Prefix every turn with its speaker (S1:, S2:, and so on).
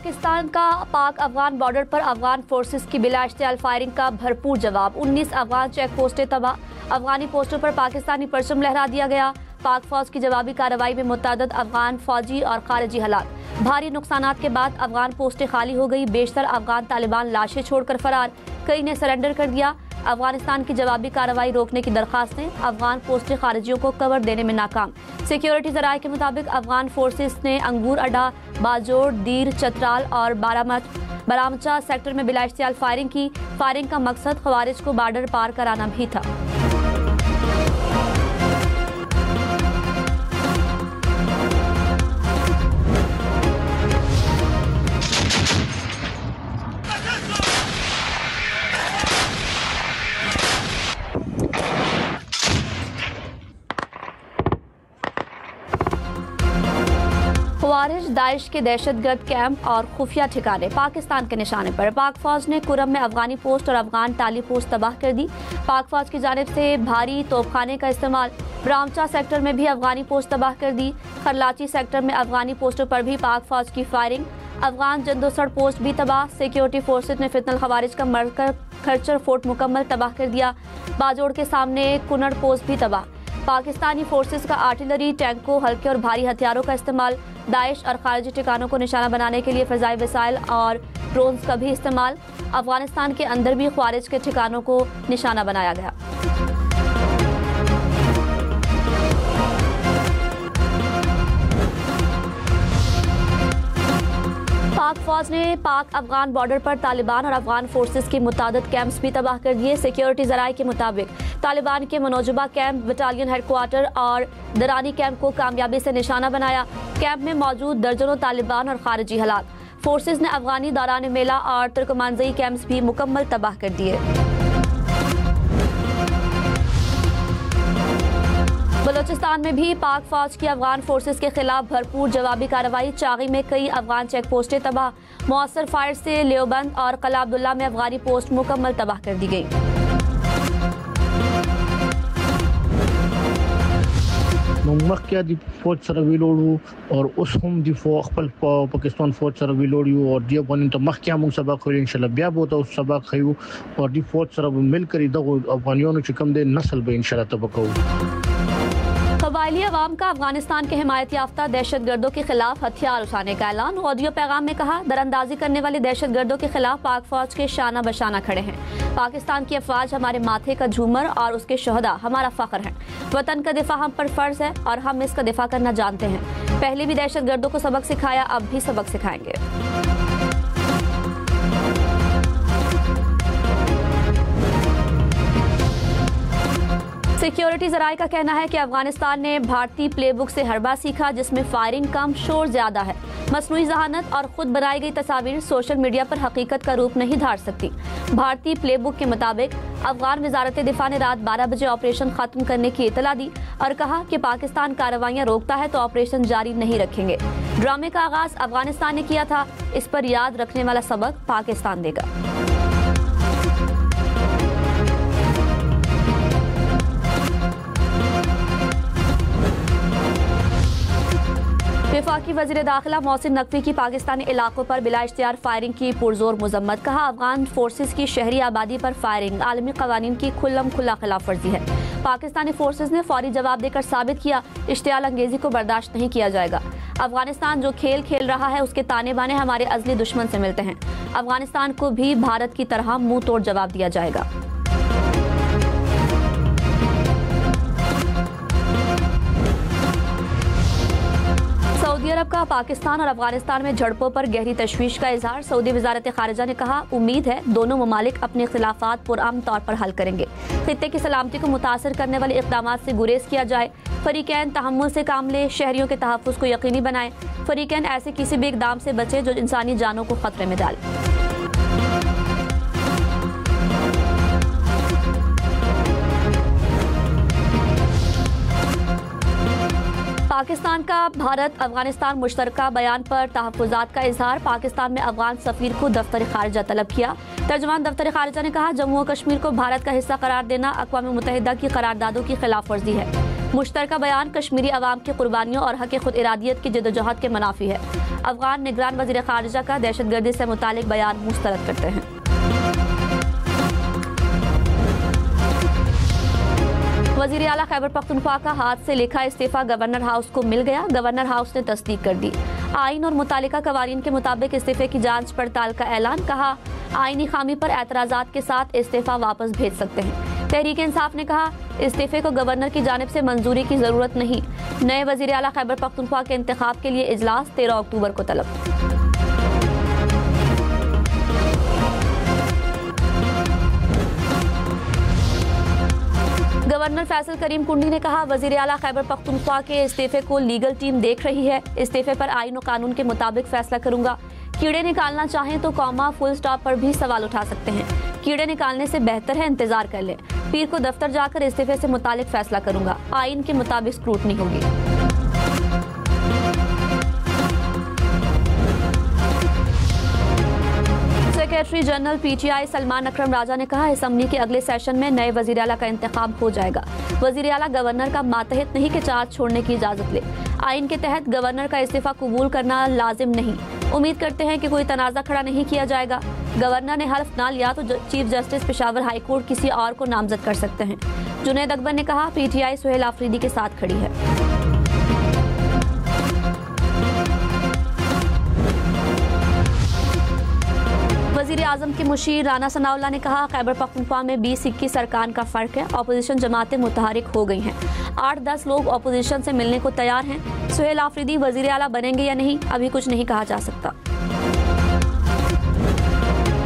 S1: पाकिस्तान का पाक अफगान बॉर्डर पर अफगान फोर्सेस की बिला इश्तियाल फायरिंग का भरपूर जवाब। 19 अफगान चेक पोस्टें तबाह, अफगानी पोस्टों पर पाकिस्तानी परचम लहरा दिया गया। पाक फौज की जवाबी कार्रवाई में मुतअद्दिद अफगान फौजी और खारिजी हलाक। भारी नुकसानात के बाद अफगान पोस्टें खाली हो गई। बेशतर अफगान तालिबान लाशें छोड़कर फरार, कई ने सरेंडर कर दिया। अफगानिस्तान की जवाबी कार्रवाई रोकने की दरखास्तें, अफगान पोस्टें खारिजियों को कवर देने में नाकाम। सिक्योरिटी जराये के मुताबिक अफगान फोर्सेस ने अंगूर अड्डा, बाजोड़, दीर, चतराल और बारामचा सेक्टर में बिला इश्तियाल फायरिंग की। फायरिंग का मकसद खवारिज को बॉर्डर पार कराना भी था। खवारिज दाइश के दहशतगर्द कैंप और खुफिया ठिकाने पाकिस्तान के निशाने पर। पाक फौज ने कुरम में अफगानी पोस्ट और अफगान टाली पोस्ट तबाह कर दी। पाक फौज की जानिब से भारी तोपखाने का इस्तेमाल। ब्रामचा सेक्टर में भी अफगानी पोस्ट तबाह कर दी। खरलाची सेक्टर में अफगानी पोस्टों पर भी पाक फौज की फायरिंग। अफगान जंदोसड़ पोस्ट भी तबाह। सिक्योरिटी फोर्सेज ने फितनल खवारिज का मरकर खरचर फोर्ट मुकम्मल तबाह कर दिया। बाजोड़ के सामने कुनड़ पोस्ट भी तबाह। पाकिस्तानी फोर्सेस का आर्टिलरी, टैंकों, हल्के और भारी हथियारों का इस्तेमाल। दाइश और खारिजी ठिकानों को निशाना बनाने के लिए फ़िज़ाई वसाइल और ड्रोन्स का भी इस्तेमाल। अफगानिस्तान के अंदर भी खारिज के ठिकानों को निशाना बनाया गया। पाक फौज ने पाक अफगान बॉर्डर पर तालिबान और अफगान फोर्सेस के मुतादिद कैंप्स भी तबाह कर दिए। सिक्योरिटी जराये के मुताबिक तालिबान के मनोजबा कैंप, बटालियन हेडक्वार्टर और दरानी कैंप को कामयाबी से निशाना बनाया। कैंप में मौजूद दर्जनों तालिबान और खारिजी हलाक। फोर्सेस ने अफगानी दारान मेला और तुर्कमानजई कैंप्स भी मुकम्मल तबाह कर दिए। बलोचिस्तान में भी पाक फौज की अफगान फोर्सेस के खिलाफ भरपूर जवाबी कार्रवाई। चागी में कई अफगान चेक पोस्टें तबाह। मौसर फायर से लेओबंद और कला अब्दुल्ला में अफगानी पोस्ट मुकम्मल तबाह कर दी गई।
S2: मक्या दी फौज सर विलोड़ू और उस हम दी खपल पाकिस्तान फौज सर विलोड़ू और दी अफगान तो मक्या मुंग सबक खो इंशाल्लाह ब्या बोता उस सबक खयू और दी फौज सर मिलकर दगो अफगानियों के कम दे नस्ल बे इंशाल्लाह तबको।
S1: कबायली अवाम का अफगानिस्तान के हिमायत याफ्ता दहशतगर्दों के खिलाफ हथियार उठाने का ऐलान। ऑडियो पैगाम में कहा, दरअंदाजी करने वाले दहशतगर्दों के खिलाफ पाक फौज के शाना बशाना खड़े हैं। पाकिस्तान की अफवाज हमारे माथे का झूमर और उसके शहदा हमारा फख्र है। वतन का दिफा हम पर फर्ज है और हम इसका दिफा करना जानते हैं। पहले भी दहशतगर्दों को सबक सिखाया, अब भी सबक सिखाएंगे। सिक्योरिटी जराये का कहना है कि अफगानिस्तान ने भारतीय प्लेबुक से हरबा सीखा, जिसमें फायरिंग कम, शोर ज्यादा है। मसनूई जहानत और खुद बनाई गई तस्वीर सोशल मीडिया पर हकीकत का रूप नहीं धार सकती। भारतीय प्लेबुक के मुताबिक अफगान वजारत दिफा ने रात 12 बजे ऑपरेशन खत्म करने की इतला दी और कहा कि पाकिस्तान कार्रवाइयां रोकता है तो ऑपरेशन जारी नहीं रखेंगे। ड्रामे का आगाज अफगानिस्तान ने किया था, इस पर याद रखने वाला सबक पाकिस्तान देगा। वफाकी वज़ीर दाखिला मोहसिन नकवी की पाकिस्तानी इलाकों पर बिला इश्तियार फायरिंग की पुरजोर मजम्मत। कहा, अफगान फोर्सेस की शहरी आबादी पर फायरिंग आलमी कवानीन की खुल्लम खुल्ला खिलाफ वर्जी है। पाकिस्तानी फोर्सेस ने फौरी जवाब देकर साबित किया, इश्तियाल अंगेजी को बर्दाश्त नहीं किया जाएगा। अफगानिस्तान जो खेल खेल रहा है उसके ताने बाने हमारे अजली दुश्मन से मिलते हैं। अफगानिस्तान को भी भारत की तरह मुंह तोड़ जवाब दिया जाएगा। सऊदी अरब का पाकिस्तान और अफगानिस्तान में झड़पों पर गहरी तशवीश का इजहार। सऊदी वजारत खारिजा ने कहा, उम्मीद है दोनों ममालिक अपने इख्तिलाफात पुरअमन तौर पर हल करेंगे। खित्ते की सलामती को मुतासर करने वाले इक़दामात से गुरेज किया जाए। फरीकैन तहम्मुल से काम ले, शहरियों के तहफ़्फ़ुज़ को यकीनी बनाएं। फरीकैन ऐसे किसी भी इक़दाम से बचे जो इंसानी जानों को खतरे में डाले। पाकिस्तान का भारत अफगानिस्तान मुश्तरका बयान पर तहफ़्फ़ुज़ात का इजहार। पाकिस्तान में अफगान सफ़ीर को दफ्तर खारिजा तलब किया। तर्जुमान दफ्तर खारिजा ने कहा, जम्मू और कश्मीर को भारत का हिस्सा करार देना अक़वाम मुत्तहिदा की करारदादों की खिलाफ वर्जी है। मुश्तरका बयान कश्मीरी अवाम की कुर्बानियों और हक खुद इरादियत की जदोजहद के मुनाफी है। अफगान निगरान वज़ीर ख़ारिजा का दहशतगर्दी से मुतालिक बयान मुस्तरद करते हैं। वज़ीर आला खैबर पख्तूनख्वा का हाथ से लिखा इस्तीफा गवर्नर हाउस को मिल गया। गवर्नर हाउस ने तस्दीक कर दी। आइन और मुतालिका कवानीन के मुताबिक इस्तीफे की जांच पड़ताल का ऐलान। कहा आईनी खामी पर एतराज़ात के साथ इस्तीफा वापस भेज सकते हैं। तहरीक इंसाफ ने कहा इस्तीफे को गवर्नर की जानिब से मंजूरी की जरूरत नहीं। नए वज़ीर आला खैबर पख्तूनख्वा के इंतखाब के लिए इजलास 13 अक्टूबर को तलब। गवर्नर फैसल करीम कुंडी ने कहा वज़ीर आला खैबर पख्तूनख्वा के इस्तीफे को लीगल टीम देख रही है। इस्तीफे पर आईन और कानून के मुताबिक फैसला करूंगा। कीड़े निकालना चाहें तो कॉमा फुल स्टॉप पर भी सवाल उठा सकते हैं। कीड़े निकालने से बेहतर है इंतजार कर लें। पीर को दफ्तर जाकर इस्तीफे से मुतालिक फैसला करूंगा। आइन के मुताबिक स्क्रूटनी होगी। सेक्रेटरी जनरल पीटीआई सलमान अकरम राजा ने कहा असेंबली के अगले सेशन में नए वज़ीर आला का इंतखाब हो जाएगा। वज़ीर आला गवर्नर का मातहत नहीं कि चार्ज छोड़ने की इजाजत ले। आइन के तहत गवर्नर का इस्तीफा कबूल करना लाजिम नहीं। उम्मीद करते हैं कि कोई तनाज़ा खड़ा नहीं किया जाएगा। गवर्नर ने हल्फ ना लिया तो chief justice Peshawar high court किसी और को नामजद कर सकते हैं। जुनैद अकबर ने कहा पीटीआई सुहेल आफरीदी के साथ खड़ी है। वज़ीर आज़म के मुशीर राना सनाउल्लाह ने कहा खैबर पख्तूनख्वा में 20-21 अरकान का फ़र्क है। अपोजिशन जमातें मुतहरिक हो गई हैं। 8-10 लोग अपोजिशन से मिलने को तैयार हैं। सुहेल आफरीदी वज़ीर आला बनेंगे या नहीं अभी कुछ नहीं कहा जा सकता।